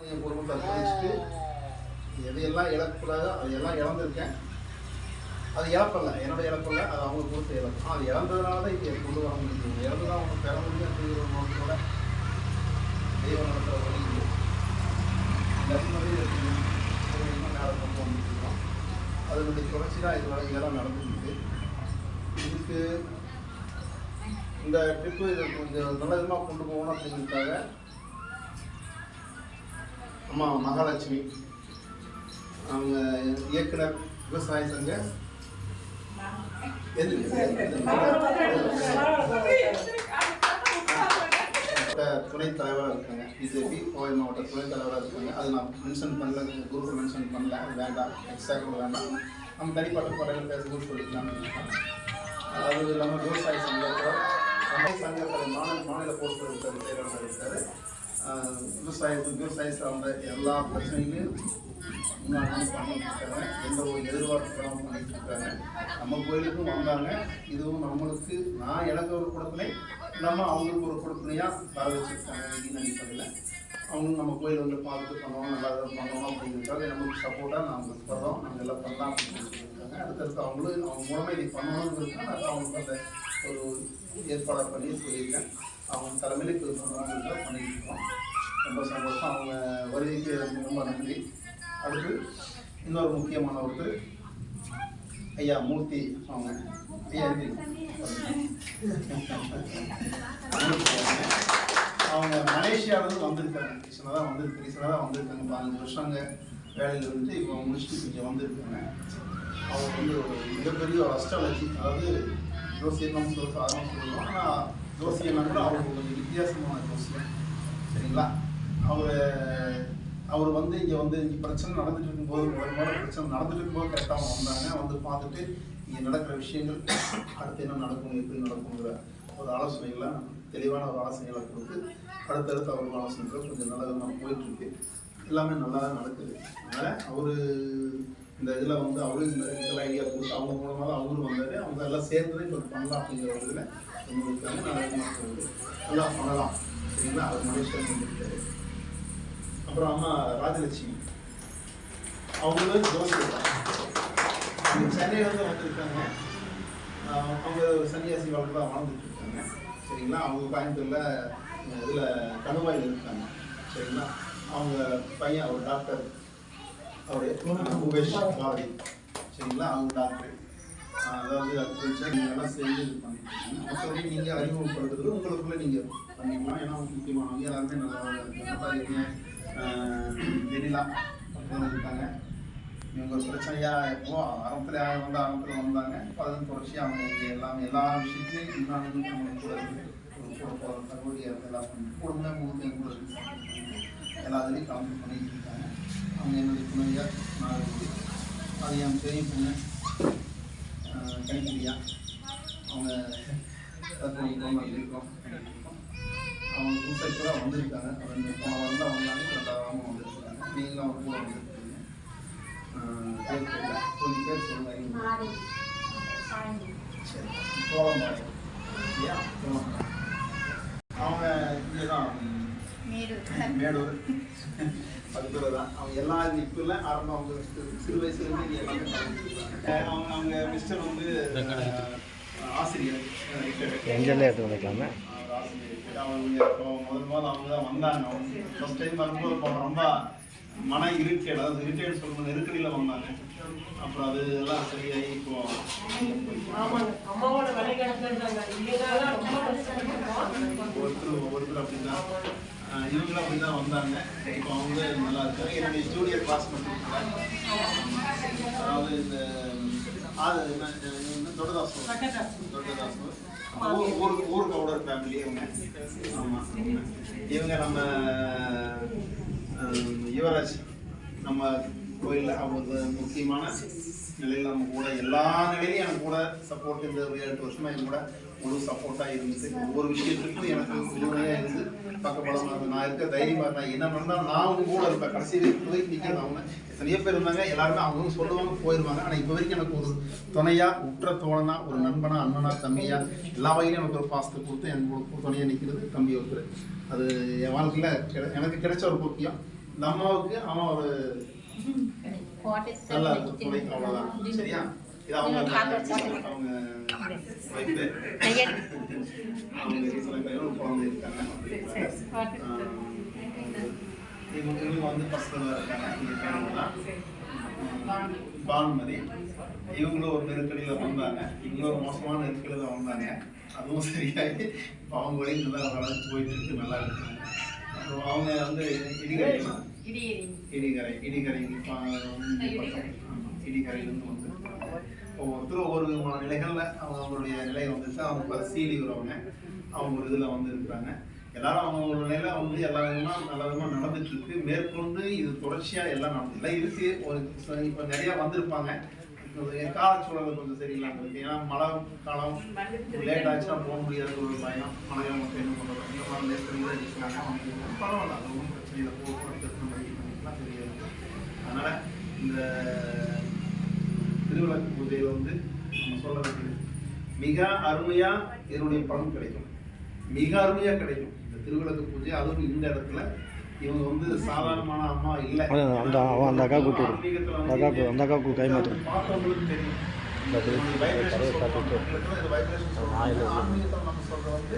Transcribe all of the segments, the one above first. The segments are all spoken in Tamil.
என் குடும்பத்தை அர்ப்பணிச்சுட்டு எதையெல்லாம் இழக்கூடாதோ அதையெல்லாம் இழந்திருக்கேன். அது இழப்பல்ல, என்னோட இழப்பல்ல, அது அவங்க கொடுத்த இழப்பு. அது இழந்ததுனால தான் இங்கே கொண்டு வர முடியும். இழந்து தான் அவங்க பெற முடியும் அப்படிங்கிற ஒரு நோக்கத்தோட தெய்வம் நடத்துகிற வழி நெறிமுறை மேலே கொண்டு வந்துருக்கோம். அதனுடைய தொடர்ச்சி தான் இதெல்லாம் நடந்துருக்கு. இதுக்கு இந்த ட்ரிப்பு இதை கொஞ்சம் நல்ல விதமாக கொண்டு போகணும் அப்படிங்கிறதுக்காக அம்மா மகாலட்சுமி அவங்க இயக்குனர் விவசாய சங்க துணைத் தலைவராக இருக்காங்க. பிஜேபி கோவை மாவட்ட துணைத் தலைவராக இருக்காங்க. அது நான் மென்ஷன் பண்ணல, குரூப்பில் மென்ஷன் பண்ணல. அது வேண்டாம், எக்ஸ்ட்ரா கூட வேண்டாம். நம்ம தனிப்பட்ட படையில் பேசக்கூட சொல்லிக்கலாம்னு. அது இல்லாமல் விவசாய சங்கத்தில் மாநில போக்குவரத்து செயலாளர் இருக்கார். விவசாய சார்ந்த எல்லா பிரச்சனைகளையும் முன்னாடி பண்ணிட்டு இருக்காங்க. எந்த ஒரு எதிர்பார்ப்பும் பண்ணிட்டு இருக்காங்க. நம்ம கோயிலுக்கும் வந்தாங்க. இதுவும் நம்மளுக்கு எனக்கு ஒரு கொடுப்பினை, நம்ம அவங்களுக்கு ஒரு கொடுப்பினையாக வர வச்சுருக்காங்க. அப்படின்னு அடிப்படையில் அவங்களும் நம்ம கோயில் வந்து பார்த்துட்டு பண்ணுவோம், நல்லா பண்ணணும் அப்படிங்கிறதுக்காக நமக்கு சப்போர்ட்டாக நாங்கள் வர்றோம். நாங்கள் எல்லாம் பண்ணலாம் அப்படின்னு சொல்லியிருக்காங்க. அடுத்தடுத்து அவங்களும் அவங்க மூலமாக இதை பண்ணணுங்கிறதுக்காக நான் அவங்களுக்கு அந்த ஒரு ஏற்பாடாக பண்ணி சொல்லியிருக்கேன். அவங்க தலைமையில் இப்போ பண்ணணுங்கிறத பண்ணிட்டு இருக்கோம். ரொம்ப சந்தோஷம். அவங்க வருகைக்கு ரொம்ப நன்றி. அடுத்து இன்னொரு முக்கியமான ஒருத்தர் ஐயா மூர்த்தி. அவங்க ஐயா அவங்க மலேசியாவிலேருந்து வந்திருக்காங்க. ரீசனாக தான் வந்திருக்காங்க. 15 வருஷங்க வேலையில் இருந்துட்டு இப்போ முடிச்சுட்டு இங்கே வந்திருக்காங்க. அவங்க வந்து ஒரு மிகப்பெரிய ஒரு அஸ்ட்ராலஜி, அதாவது ஜோசியம் நம்ம சாதாரணமாக சொல்லுவோம். ஆனால் ஜோசியம்னா கூட அவருக்கு கொஞ்சம் வித்தியாசமான ஜோசியம். சரிங்களா? அவர் வந்து இங்கே பிரச்சனை நடந்துட்டு இருக்கும்போது, பிரச்சனை நடந்துட்டு இருக்கும்போது கரெக்டாக அவங்க வந்தாங்க. வந்து பார்த்துட்டு இங்கே நடக்கிற விஷயங்கள் அடுத்து என்ன நடக்கும், எப்படி நடக்குங்கிற ஒரு ஆலோசனைகள்லாம் தெளிவான ஒரு ஆலோசனைகளை கொடுத்து அடுத்தடுத்து அவரோட ஆலோசனைகள் கொஞ்சம் நல்ல விதமாக போயிட்டுருக்கு. எல்லாமே நல்லா தான் நடக்குது. அதனால் அவர் இந்த இதில் வந்து அவரும் இந்த ஐடியா கொடுத்து அவங்க மூலமாக தான் அவரும் வந்தார். அவங்க எல்லாம் சேர்ந்து இப்போ பண்ணலாம் அப்படிங்கிற ஒரு இதில் எங்களுக்கு நல்லா பண்ணலாம். சரிங்களா? அவர் மலேசியா வந்துருக்காரு. அப்புறம் அம்மா ராஜலட்சுமி அவங்களும் ஜோசியம் அவங்க சென்னையிலேருந்து வந்திருக்காங்க. அவங்க சன்னியாசி வாழ்க்கை தான் வாழ்ந்துட்டு இருக்காங்க. சரிங்களா? அவங்க கோயம்புத்தூரில் இதில் கணுவாயில் இருக்காங்க. சரிங்களா? அவங்க பையன் அவர் டாக்டர், அவர் உபேஷ் பாரதி. சரிங்களா? அவங்க டாக்டர். அதாவது அக்ரிகல்ச்சர் நீங்கள்லாம் சேர்ந்து இது பண்ணிட்டு மற்றபடி நீங்கள் அறிமுகப்படுத்துறது உங்களுக்குள்ளே நீங்கள் பண்ணிக்கலாம். ஏன்னா முக்கியமானவங்க எல்லாருமே நல்லா வெண்ணிலா இருக்காங்க. இவங்க ஒரு பிரச்சனையாக எப்போ ஆரம்பத்தில் வந்தாங்க. இப்போ அதுவும் தொடர்ச்சி அவங்க இங்கே எல்லா விஷயத்தையும் இன்னும் நம்மளுக்கு கூட கூட தகவல் எல்லாம் பண்ணி குடும்பம் முழுக்க கூட எல்லா இதுலேயும் கலந்து பண்ணிட்டு இருக்காங்க. அவங்க என்னுடைய துணையாக நாகரிக, அது என் பெரிய பொண்ணு கணிப்பிரியா. அவங்க இருக்கோம். அவங்க புதுசாக கூட வந்திருக்காங்க. போன வாரம் தான் வந்தாங்க. 2ஆம் வந்திருக்காங்க. நீங்களும் அவங்க கூட வந்திருக்கீங்க. பேர் தெரியல, கொஞ்சம் பேர் சொல்லுங்க. சரி, கோலம்பாடி இல்லையா? கோலம்பாடி அவங்க இங்கே தான் மேடூர் பக்கத்தில் தான். அவங்க எல்லாம் இப்போ இல்லை, ஆரம்பம் அவங்க சிறு வயசுலேருந்து இங்கே எல்லாமே அவங்க மிஸ்டர் வந்து ஆசிரியர் எங்கெல்லாம் எடுத்து வந்துக்கலாமே. அவங்க முதல் அவங்க தான் வந்தாங்க. அவங்க ஃபஸ்ட் டைம் வரும்போது ரொம்ப மன இரிட்டேட், அதாவது இரிட்டேட் சொல்லும்போது நெருக்கடியில் வந்தாங்க. அப்புறம் அது எல்லாம் சரியாகி இப்போ ஒவ்வொருத்தர் அப்படிதான் இவங்களும் அப்படி தான் வந்தாங்க. இப்போ அவங்க நல்லா இருக்காங்க. என்னுடைய ஜூனியர் கிளாஸ் மட்டும் அதாவது இந்த தொட்டதாஸ் ஊர் கவுடர் ஃபேமிலி இவங்க. ஆமாம், இவங்க நம்ம யுவராஜ் நம்ம கோயிலில் அவங்க முக்கியமான நிலையில் நம்ம கூட எல்லா நிலையிலையும் எனக்கு கூட சப்போர்ட். இந்த 7-8 வருஷமாக என் கூட முழு சப்போர்ட்டாக இருந்துச்சு. ஒவ்வொரு விஷயத்துக்கும் எனக்கு உறுதுணையாக இருந்து பக்கபலமாக நான் இருக்க தைரியமாக நான் என்ன பண்ணால் நான் அவங்க கூட இருப்பேன். கடைசி வரைக்கும் நிற்கிறது அவங்க. எத்தனையோ பேர் இருந்தாங்க, எல்லாருமே அவங்க சொல்லுவாங்க, போயிடுவாங்க. ஆனால் இப்போ வரைக்கும் எனக்கு ஒரு துணையாக, உற்ற தோழனா, ஒரு நண்பனா, அண்ணனா, தம்பியா, எல்லா வகையிலும் எனக்கு ஒரு பாசத்தை கொடுத்து எனக்கு துணையாக நிற்கிறது தம்பி ஒருத்தர். அது என் வாழ்க்கையில் எனக்கு கிடைச்ச ஒரு முக்கியம். இந்த அம்மாவுக்கு அவன் ஒரு நல்லா துணை, அவ்வளோதான். சரியா? இது அவங்க அவங்க வைஃபு, அவங்க சில பேர் ஒரு குழந்தை இருக்காங்க. இவங்க வந்து பசங்க இருக்காங்க. இவங்க தான் பானுமதி. இவங்களும் ஒரு நெருக்கடியில் வந்தாங்க, இவங்களும் ஒரு மோசமான நெருக்கடியில் வந்தாங்க. அதுவும் சரியாகி இப்போ அவங்க வழி நல்லா வளர்ச்சி போயிட்டு இருக்கு, நல்லா இருக்காங்க. அப்புறம் அவங்க வந்து இடிகரையிலேருந்து வந்து ஒவ்வொருத்தரும் ஒவ்வொரு விதமான நிலைகளில் அவங்களுடைய நிலை வந்துச்சு. அவங்க பரிசீலி வரவங்க அவங்க ஒரு இதில் வந்து இருக்கிறாங்க. எல்லாரும் அவங்களோட நிலை வந்து எல்லா விதமாக நல்ல விதமாக நடந்துட்டு இருக்கு. மேற்கொண்டு இது தொடர்ச்சியாக எல்லாம் நடந்துலாம் இருக்கு. ஒரு இப்போ நிறையா வந்திருப்பாங்க. காலச்சூழல் கொஞ்சம் சரியில்லாமல் இருக்கு. ஏன்னா மழை காலம் லேட் ஆச்சுன்னா போக முடியாத ஒரு பயம். மழையை மட்டும் என்ன பண்ணுறோம், இந்த மாதிரி நேரத்தில் இருக்காங்க. அவங்க பரவாயில்ல, அது ஒன்றும் பிரச்சனை இல்லை. போக்குவரத்து பண்ணிக்கலாம் தெரியாது. அதனால் இந்த திருவிளக்கு பூஜையில் வந்து நம்ம சொல்றது மிக அருமையாக என்னுடைய பலன் கிடைக்கும், மிக அருமையாக கிடைக்கும் இந்த திருவிளக்கு பூஜை. அதுவும் இந்த இடத்துல இவங்க வந்து சாதாரணமான அம்மா இல்லை. அந்த அக்கா கூட்டு அந்த அக்காவுக்கு கை மாற்றம் பார்த்தவங்களுக்கு தெரியும். ஆன்மீகத்தில் நம்ம சொல்ற வந்து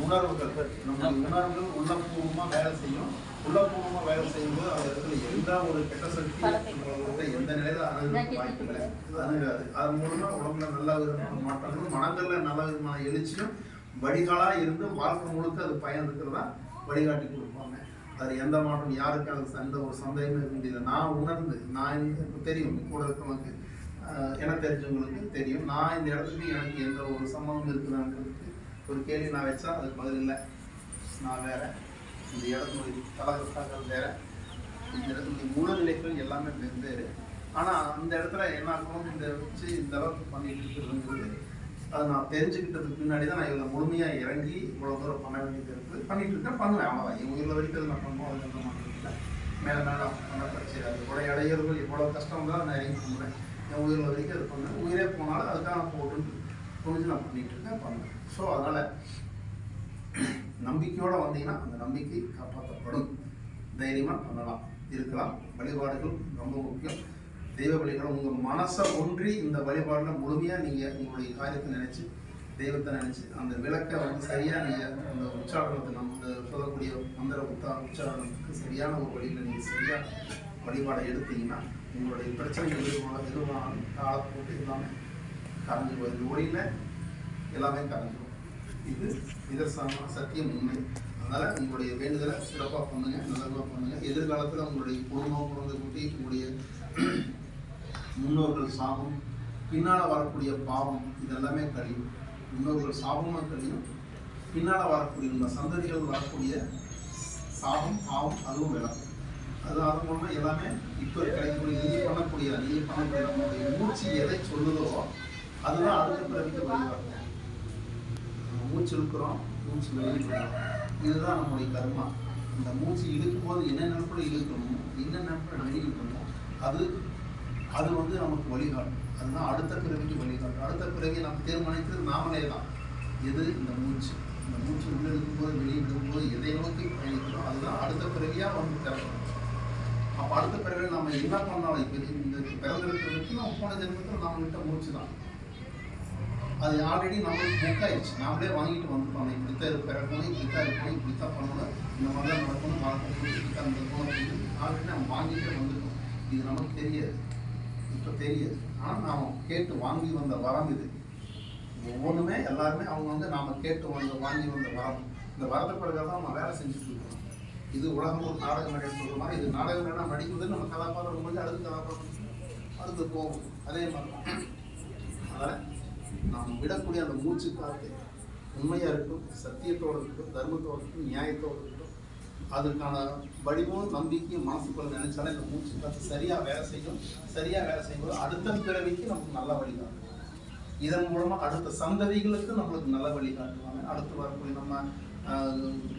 உணர்வுகள், நம்ம உணர்வுகள் உள்ளபூர்வமாக வேலை செய்யும். உள்ளபூர்வமாக வேலை செய்யும்போது அந்த இடத்துல எந்த ஒரு கெட்ட சக்தி எந்த நிலையில அணுக வாய்ப்பு இல்லை, அணுகாது. அது மூலமாக உடம்புல நல்ல விதமான மாற்றங்களும் மனங்களில் நல்ல விதமான எழுச்சியும் வடிகாலாக இருந்து வாழ்க்கை முழுக்க அது பயன் இருக்கிறதா வழிகாட்டி கொடுப்பாங்க. அது எந்த மாற்றம் யாருக்கு அது எந்த ஒரு சந்தேகமே இருக்க முடியல. நான் உணர்ந்து நான் தெரியும், கூட இருக்கவங்களுக்கு எனக்கு தெரிஞ்சவங்களுக்கு தெரியும். நான் இந்த இடத்துக்கு எனக்கு எந்த ஒரு சம்பவம் இருக்குதாங்கிறதுக்கு ஒரு கேள்வி நான் வச்சா அதுக்கு பதில் இல்லை. நான் வேற, இந்த இடத்துடைய கலகத்தாக்கள் வேற, இந்த இடத்துடைய மூலநிலைகள் எல்லாமே வெவ்வேறு. ஆனால் அந்த இடத்துல என்ன ஆகணும், இந்த வச்சு இந்த அளவுக்கு பண்ணிட்டு இருக்கிறதுங்கிறது அதை நான் தெரிஞ்சுக்கிட்டதுக்கு பின்னாடி தான் நான் இதில் முழுமையாக இறங்கி இவ்வளோ தூரம் பண்ண வேண்டியது இருக்குது. பண்ணிட்டு இருக்கேன், பண்ணுவேன். அவ்வளோதான். என் உயிரில் வரைக்கும் நான் பண்ணுவோம். அது எந்த மாற்றம் இல்லை. மேலே மேலே பண்ண பிரச்சனை. அது கூட இடையர்கள் எவ்வளோ கஷ்டம் தான் நான் இறங்கி பண்ணுவேன். என் உயிரில் வரைக்கும் அது பண்ணுவேன். உயிரே போனாலும் அதுக்காக நான் போட்டு புரிஞ்சு நான் பண்ணிட்டு இருக்கேன், பண்ணுவேன். ஸோ அதனால் நம்பிக்கையோடு வந்தீங்கன்னா அந்த நம்பிக்கை காப்பாற்றப்படும். தைரியமாக பண்ணலாம், இருக்கலாம். வழிபாடுகள் ரொம்ப முக்கியம். தெய்வ வழிபாடு உங்கள் மனசை ஒன்றி இந்த வழிபாடில் முழுமையாக நீங்கள் உங்களுடைய காரியத்தை நினச்சி தெய்வத்தை நினச்சி அந்த விளக்கை வந்து சரியாக நீங்கள் அந்த உச்சாரணத்தை நம்ம சொல்லக்கூடிய மந்திர உச்சாரணத்துக்கு சரியான ஒரு வழியில் நீங்கள் சரியாக வழிபாடை எடுத்தீங்கன்னா உங்களுடைய பிரச்சனைகள் எதுவான காலப்போட்டு எல்லாமே கரைஞ்சிடும். இந்த ஒளியில் எல்லாமே கரைஞ்சிடும். இது நிதர்சனமான சத்தியம், உண்மை. அதனால் உங்களுடைய வேண்டுதலை சிறப்பாக பண்ணுங்கள், நல்லதாக பண்ணுங்கள். எதிர்காலத்தில் உங்களுடைய குடும்பம் குழந்தை குட்டி உங்களுடைய முன்னோர்கள் சாபம் பின்னால் வரக்கூடிய பாவம் இதெல்லாமே கழியும். முன்னோர்கள் சாபமாக கழியும். பின்னால் வரக்கூடிய இந்த சந்ததிகள் வரக்கூடிய சாபம் பாவம் அதுவும் விளக்கும். அது மூலமாக எல்லாமே இப்போ கிடைக்கக்கூடிய நீங்கள் பண்ணக்கூடிய நம்மளுடைய மூச்சு எதை சொல்லுதோ அதுதான் அடுத்த பிறவிக்கு வழிபாடு. நம்ம மூச்சு இழுக்கிறோம், மூச்சு வெளியிடுறோம். இதுதான் நம்முடைய கர்மா. இந்த மூச்சு இழுக்கும் போது என்ன நினைப்போட இழுக்கணும், என்ன நினைப்போட வெளியிடணும், அது வந்து நமக்கு வழிகாட்டும். அதுதான் அடுத்த பிறவிக்கு வழிகாட்டும். அடுத்த பிறவி நம்ம தீர்மானிக்கிறது நாமளே தான். எது இந்த மூச்சு, இந்த மூச்சு உள்ள இருக்கும்போது வெளியிடும் போது எதை நோக்கி பயணிக்கிறோம் அதுதான் அடுத்த பிறவியாக வந்து திறக்கணும். அப்போ அடுத்த பிறவியில் நம்ம என்ன பண்ணாலும் இப்போ இந்த பிறந்திருக்கிறதுக்கு நம்ம போன ஜென்மத்தில் நம்மகிட்ட மூச்சு தான். அது ஆல்ரெடி நம்மளுக்கு புக் ஆயிடுச்சு. நாமளே வாங்கிட்டு வந்துட்டோம். இப்படித்தான் பிறக்கணும், இப்படித்தான் இருக்கணும், இப்படித்தான் பண்ணணும், இந்த மாதிரிலாம் நடக்கணும், வளர்க்கணும், இப்படித்தான் இருக்கணும். ஆல்ரெடி நம்ம வாங்கிட்டே வந்துட்டோம். இது நமக்கு தெரியாது, இப்போ தெரியாது. ஆனால் நாம் கேட்டு வாங்கி வந்த வரம் இது. ஒவ்வொன்றுமே எல்லாருமே அவங்க வந்து நாம் கேட்டு வாங்கி வந்த வரம். இந்த வரத்தை பிறகு தான் நம்ம வேலை செஞ்சுட்டு இருக்கோம். இது உலகம் ஒரு நாடகம் நடிக்க சொல்கிற மாதிரி. இது நாடகம் வேணால் நடிக்கிறது நம்ம கதாபாத்திரம் கொஞ்சம் அடுத்து கதாபாத்திரம் அடுத்து போகும். அதே மாதிரி தான். அதனால் நாம் விடக்கூடிய அந்த மூச்சு காற்று உண்மையாக இருக்கட்டும், சத்தியத்தோடு இருக்கட்டும், தர்மத்தோடு இருக்கட்டும், நியாயத்தோடு இருக்கட்டும், அதுக்கான வடிவம் நம்பிக்கையும் மனசுக்குள்ள நினைச்சாலே இந்த மூச்சு காற்று சரியாக வேலை செய்யும். சரியாக வேலை செய்யும்போது அடுத்த பிறவிக்கு நமக்கு நல்ல வழிகாட்டும். இதன் மூலமாக அடுத்த சந்ததிகளுக்கு நம்மளுக்கு நல்ல வழிகாட்டுவாங்க. அடுத்து வரக்கூடிய நம்ம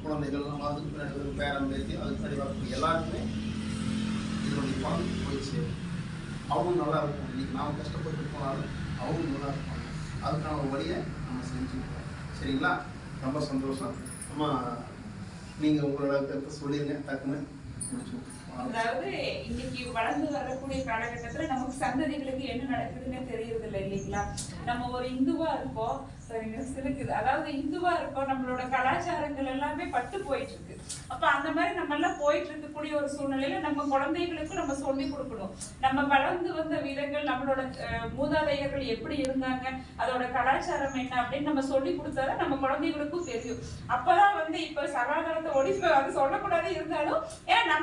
குழந்தைகள், நம்ம அதுக்கு பின்னாடி பேரம் பேசி அதுக்கு பின்னாடி வரக்கூடிய எல்லாருக்குமே இதனுடைய பலன் போய் சேரும். அவங்க நல்லா இருக்கும். இன்னைக்கு நாம் கஷ்டப்பட்டு போனாலும் அவங்க நல்லா இருப்பாங்க. அதுக்கான ஒரு வழியை நம்ம செஞ்சுருக்கோம். சரிங்களா? ரொம்ப சந்தோஷம். நம்ம நீங்கள் உங்களோட கருத்தை சொல்லிடுங்க, டக்குன்னு முடிச்சுக்கோங்க. அதாவது இன்னைக்கு வளர்ந்து வரக்கூடிய காலகட்டத்துல நமக்கு சந்ததிகளுக்கு என்ன நடக்குதுன்னு தெரியறது இல்லை இல்லைங்களா? நம்ம ஒரு இந்துவா இருப்போம், சிலுக்குது, அதாவது இந்துவா இருப்போம், நம்மளோட கலாச்சாரங்கள் எல்லாமே பட்டு போயிட்டு இருக்கு. அப்ப அந்த மாதிரி நம்ம எல்லாம் போயிட்டு இருக்கக்கூடிய ஒரு சூழ்நிலையில நம்ம குழந்தைகளுக்கு நம்ம சொல்லி கொடுக்கணும். நம்ம வளர்ந்து வந்த விதங்கள், நம்மளோட மூதாதையர்கள் எப்படி இருந்தாங்க, அதோட கலாச்சாரம் என்ன அப்படின்னு நம்ம சொல்லி கொடுத்தாதான் நம்ம குழந்தைகளுக்கும் தெரியும். அப்பதான் வந்து இப்ப சகாதாரத்தை ஒழிப்பு அது சொல்லக்கூடாது இருந்தாலும், ஏன்னா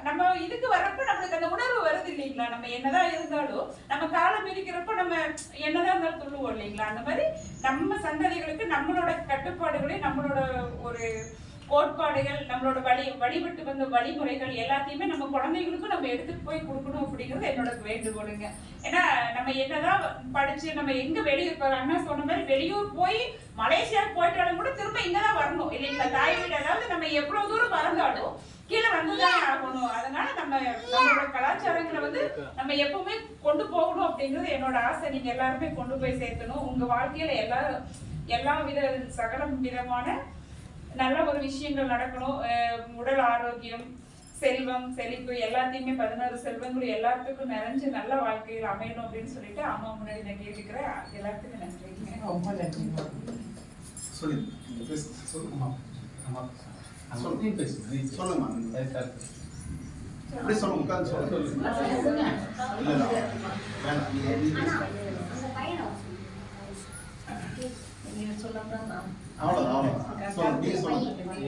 நம்ம இதுக்கு வரப்ப நம்மளுக்கு அந்த உணர்வு வருது இல்லைங்களா? நம்ம என்னதான் இருந்தாலும் நம்ம காலம் இருக்கிறப்ப நம்ம என்னதான் இருந்தாலும் சொல்லுவோம் இல்லைங்களா? அந்த மாதிரி நம்ம சந்ததிகளுக்கு நம்மளோட கட்டுப்பாடுகளை, நம்மளோட ஒரு கோட்பாடுகள், நம்மளோட வழிபட்டு வந்த வழிமுறைகள் எல்லாத்தையுமே நம்ம குழந்தைகளுக்கும் நம்ம எடுத்துட்டு போய் கொடுக்கணும் அப்படிங்கிறது என்னோட வேண்டுகோளுங்க. ஏன்னா நம்ம என்னதான் படிச்சு நம்ம எங்க வெளியூர், அண்ணா சொன்ன மாதிரி வெளியூர் போய் மலேசியாவுக்கு போயிட்டாலும் கூட திரும்ப இங்கதான் வரணும் இல்லைங்களா? தாய் வீடு, அதாவது நம்ம எவ்வளவு தூரம் வளர்ந்தாலும் கீழே வந்துதான் ஆகணும். அதனால நம்மளோட கலாச்சாரங்களை வந்து நம்ம எப்பவுமே கொண்டு போகணும் அப்படிங்கிறது என்னோட ஆசை. நீங்க எல்லாருமே கொண்டு போய் சேர்க்கணும். உங்க வாழ்க்கையில எல்லா சகல விதமான நல்ல ஒரு விஷயங்கள் நடக்கணும். உடல் ஆரோக்கியம், செல்வம், செழிப்பு எல்லாத்தையுமே 16 செல்வங்களும் எல்லாத்துக்கும் நிறைஞ்சு நல்ல வாழ்க்கையில் அமையணும் அப்படின்னு சொல்லிட்டு அம்மா முன்னாடி நான் கேட்டுக்கிறேன். எல்லாத்துக்கும் நன்றிங்க. ரொம்ப நன்றி.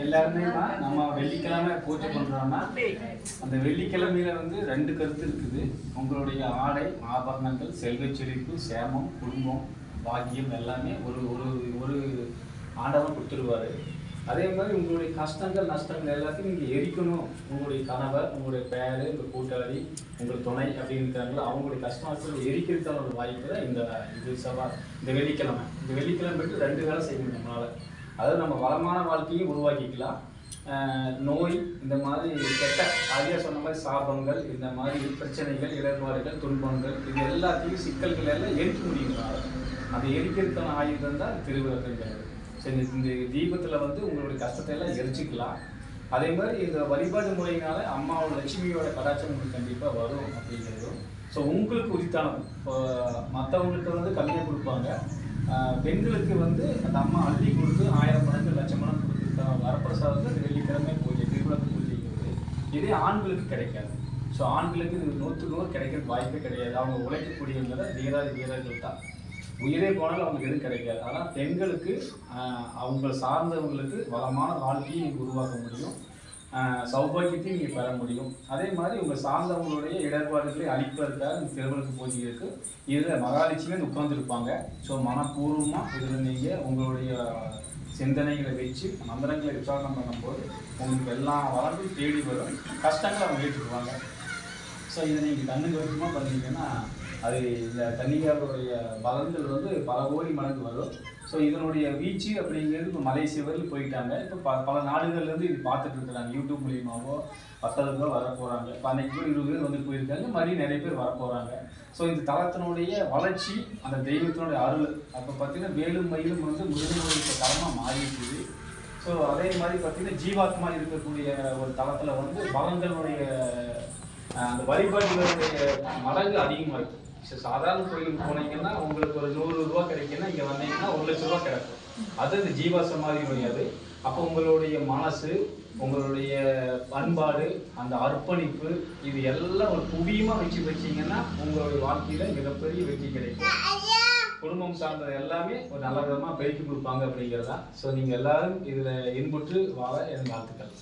எல்லாருமே நம்ம வெள்ளிக்கிழமை பூஜை பண்றோம்னா அந்த வெள்ளிக்கிழமையில வந்து 2 கருத்து இருக்குது. உங்களுடைய ஆடை ஆபரணங்கள், செல்வ செழிப்பு, சேமம், குடும்பம், பாக்கியம் எல்லாமே ஒரு ஆண்டவன் கொடுத்துருவாரு. அதே மாதிரி உங்களுடைய கஷ்டங்கள் நஷ்டங்கள் எல்லாத்தையும் நீங்கள் எரிக்கணும். உங்களுடைய கணவர், உங்களுடைய பேர், உங்கள் கூட்டாளி, உங்கள் துணை அப்படின்றாங்களோ அவங்களுடைய கஷ்டம் எரிக்கிறதுக்கான ஒரு வாய்ப்பு தான் இந்த வெள்ளிக்கிழமை. இந்த வெள்ளிக்கிழமை போய்ட்டு 2 வேலை செய்யணும் நம்மளால். அதாவது நம்ம வளமான வாழ்க்கையும் உருவாக்கிக்கலாம். நோய், இந்த மாதிரி கெட்ட ஐயா சொன்ன மாதிரி சாபங்கள், இந்த மாதிரி பிரச்சனைகள், இடர்பாடுகள், துன்பங்கள், இது எல்லாத்தையும் சிக்கல்கள் எல்லாம் எரிக்க முடியுங்கனால அதை எரிக்கிறதுக்கான ஆயுதம் தான் திருவிளக்குங்கிறது. சரி, இந்த தீபத்தில் வந்து உங்களுடைய கஷ்டத்தை எல்லாம் எரிச்சிக்கலாம். அதே மாதிரி இந்த வழிபாடு முறையினால அம்மாவோட லட்சுமியோட கலாச்சாரம் உங்களுக்கு கண்டிப்பாக வரும் அப்படிங்கிறதும். ஸோ உங்களுக்கு உரித்தானது. இப்போ மற்றவங்களுக்கு வந்து கம்மியாக கொடுப்பாங்க, பெண்களுக்கு வந்து அந்த அம்மா அள்ளி கொடுத்து 1000 மடங்கு 1,00,000 மடங்கு கொடுத்துருக்காங்க. வரப்பிரசாதம் அந்த வெள்ளிக்கிழமை பூஜை, திருவிளக்கு பூஜைங்கிறது. இதே ஆண்களுக்கு கிடைக்காது. ஸோ ஆண்களுக்கு இது 100க்கு 100 கிடைக்கிற வாய்ப்பே கிடையாது. அவங்க உழைக்கக்கூடியவங்க தான் வீரர்கள் தான். உயிரே போனாலும் அவங்களுக்கு எதுவும் கிடைக்காது. ஆனால் பெண்களுக்கு அவங்க சார்ந்தவங்களுக்கு வளமான வாழ்க்கையை நீங்கள் உருவாக்க முடியும், சௌபாகியத்தையும் நீங்கள் பெற முடியும். அதே மாதிரி உங்கள் சார்ந்தவங்களுடைய இடர்பாடுகளை அழிப்பதற்காக இந்த திருவிளக்கு பூஜை இருக்குது. இதில் மகாலட்சுமி உட்கார்ந்துருப்பாங்க. ஸோ மனப்பூர்வமாக இதில் நீங்கள் உங்களுடைய சிந்தனைகளை வச்சு மந்திரங்களை விசாரணை பண்ணும்போது உங்களுக்கு எல்லா வளங்களும் தேடி வரும், கஷ்டங்களை அவங்க ஏற்றுக்குவாங்க. ஸோ இதை நீங்கள் கண்ணுக்கு வருஷமாக பண்ணீங்கன்னா அது இந்த கன்னிகாவுடைய பலன்கள் வந்து பல கோடி மடங்கு வரும். ஸோ இதனுடைய வீச்சு அப்படிங்கிறது இப்போ மலேசியா வரையில் போயிட்டாங்க. இப்போ பல நாடுகள்லேருந்து இது பார்த்துட்டு இருக்கிறாங்க. யூடியூப் மூலியமாகவோ 10 பேர் வர போகிறாங்க. இப்போ அன்றைக்கி கூட 20 பேர் வந்து போயிருக்காங்க, மறுபடியும் நிறைய பேர் வர போகிறாங்க. ஸோ இந்த தலத்தினுடைய வளர்ச்சி, அந்த தெய்வத்தினுடைய அருள், அப்போ பார்த்தீங்கன்னா வேலும் மயிலும் வந்து முருகனுடைய தலமாக மாறிடுது. ஸோ அதே மாதிரி பார்த்தீங்கன்னா ஜீவாத்மா இருக்கக்கூடிய ஒரு தலத்தில் வந்து பலங்களுடைய அந்த வழிபாடுகளுடைய மடங்கு அதிகமாக இருக்கும். சாதாரண கோயிலுக்கு போனீங்கன்னா உங்களுக்கு ஒரு 100 ரூபா கிடைக்குன்னா இங்கே வந்தீங்கன்னா 1,00,000 ரூபா கிடைக்கும். அது இந்த ஜீவா சமாதி முடியாது. அப்போ உங்களுடைய மனசு, உங்களுடைய பண்பாடு, அந்த அர்ப்பணிப்பு, இது எல்லாம் ஒரு குவியமாக வச்சிங்கன்னா உங்களுடைய வாழ்க்கையில் மிகப்பெரிய வெற்றி கிடைக்கும். குடும்பம் சார்ந்தது எல்லாமே ஒரு நல்ல விதமாக பெருக்கி கொடுப்பாங்க அப்படிங்கிறதா. ஸோ நீங்கள் எல்லாரும் இதில் இன்புற்று வாழ என் வாழ்த்துக்கள்.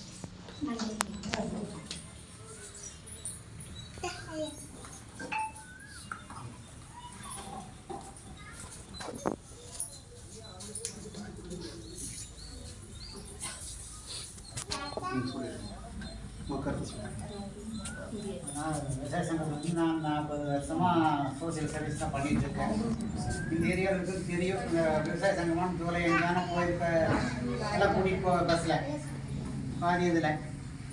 விவசாய சங்கத்தில் வந்து நான் 40 வருஷமாக சோசியல் சர்வீஸ் தான் பண்ணிகிட்டு இருக்கேன். இந்த ஏரியாவில் இருக்கிறது தெரியும். இந்த விவசாய சங்கமான ஜூலை எங்கேயான போயிருக்க எல்லாம் கூட்டிகிட்டு போவேன் பஸ்ஸில் பாதி இதில்.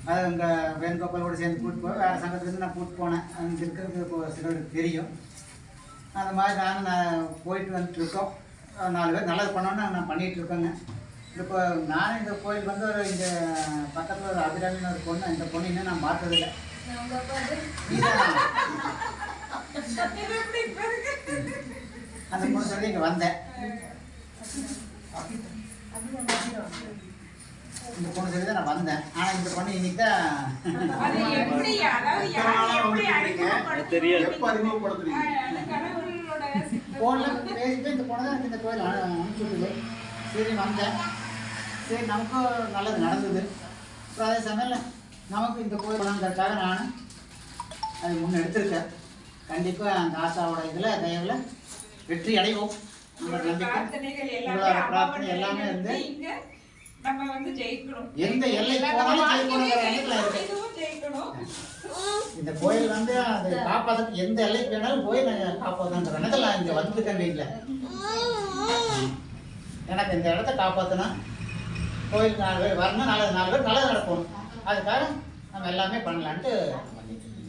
அது அங்கே வேணுகோபாலோடு சேர்ந்து கூப்பிட்டு போவேன். வேறு சங்கத்துலேருந்து நான் கூப்பிட்டு போனேன். அங்கே இருக்கிறது இப்போ சிலருக்கு தெரியும். அந்த மாதிரி நான் போயிட்டு வந்துட்டுருக்கோம். 4 பேர் நல்லது பண்ணோன்னு நான் பண்ணிகிட்ருக்கேங்க. இப்போ நானும் இந்த கோயில் வந்து ஒரு இங்கே பக்கத்தில் ஒரு அபிராமின்னு ஒரு பொண்ணு, இந்த பொண்ணு இன்னும் நான் பார்த்ததில்லை. இது எப்படி இருக்கு? அந்த பொண்ணு சொல்லி இங்கே வந்தேன். இந்த பொண்ணு சொல்லி தான் நான் வந்தேன். ஆனால் இந்த பொண்ணு இன்னைக்கு தான் அது எப்படி, அதாவது யார் எப்படி அறிமுகப்படுத்துறீங்க? எப்ப அறிமுகப்படுத்துறீங்க? அந்த கடவுளோட சித்தம். ஃபோனில் பேசிட்டு இந்த பொண்ணு தான் எனக்கு இந்த கோயில் அனுப்பிச்சு விட்டுது. சரி வந்தேன். சரி நமக்கும் நல்லது நடந்தது. அப்புறம் அதே சமயம் நமக்கு இந்த கோயில் வளர்ந்ததுக்காக நான் அது முன்னே எடுத்திருக்கேன். கண்டிப்பாக அந்த ஆசாவோட இதில் தயவில் வெற்றி அடைவோம். உங்களோட நம்பிக்கை, பிரார்த்தனைகள் உங்களோட எல்லாமே பிரார்த்தனை எல்லாமே இருந்து இங்க நம்ம வந்து ஜெயிக்கணும். எந்த எல்லை நம்ம போனாலும் வாழ்க்கையில ஜெயிக்கணுங்கிற எண்ணத்துல இருக்கு. இதுவும் ஜெயிக்கணும். இந்த கோயில் வந்து அது காப்பாற்ற எந்த எல்லைக்கு வேணாலும் போய் நான் காப்பாற்றுன்ற எண்ணத்தில் நான் இங்கே வந்துருக்கேன் வீட்டில். எனக்கு இந்த இடத்த காப்பாற்றினா கோயில் 4 பேர் வரணும், 4 பேர் நல்லது நடக்கும். அதுக்காக நம்ம எல்லாமே பண்ணலான்ட்டு பண்ணிட்டு இருக்கோம்.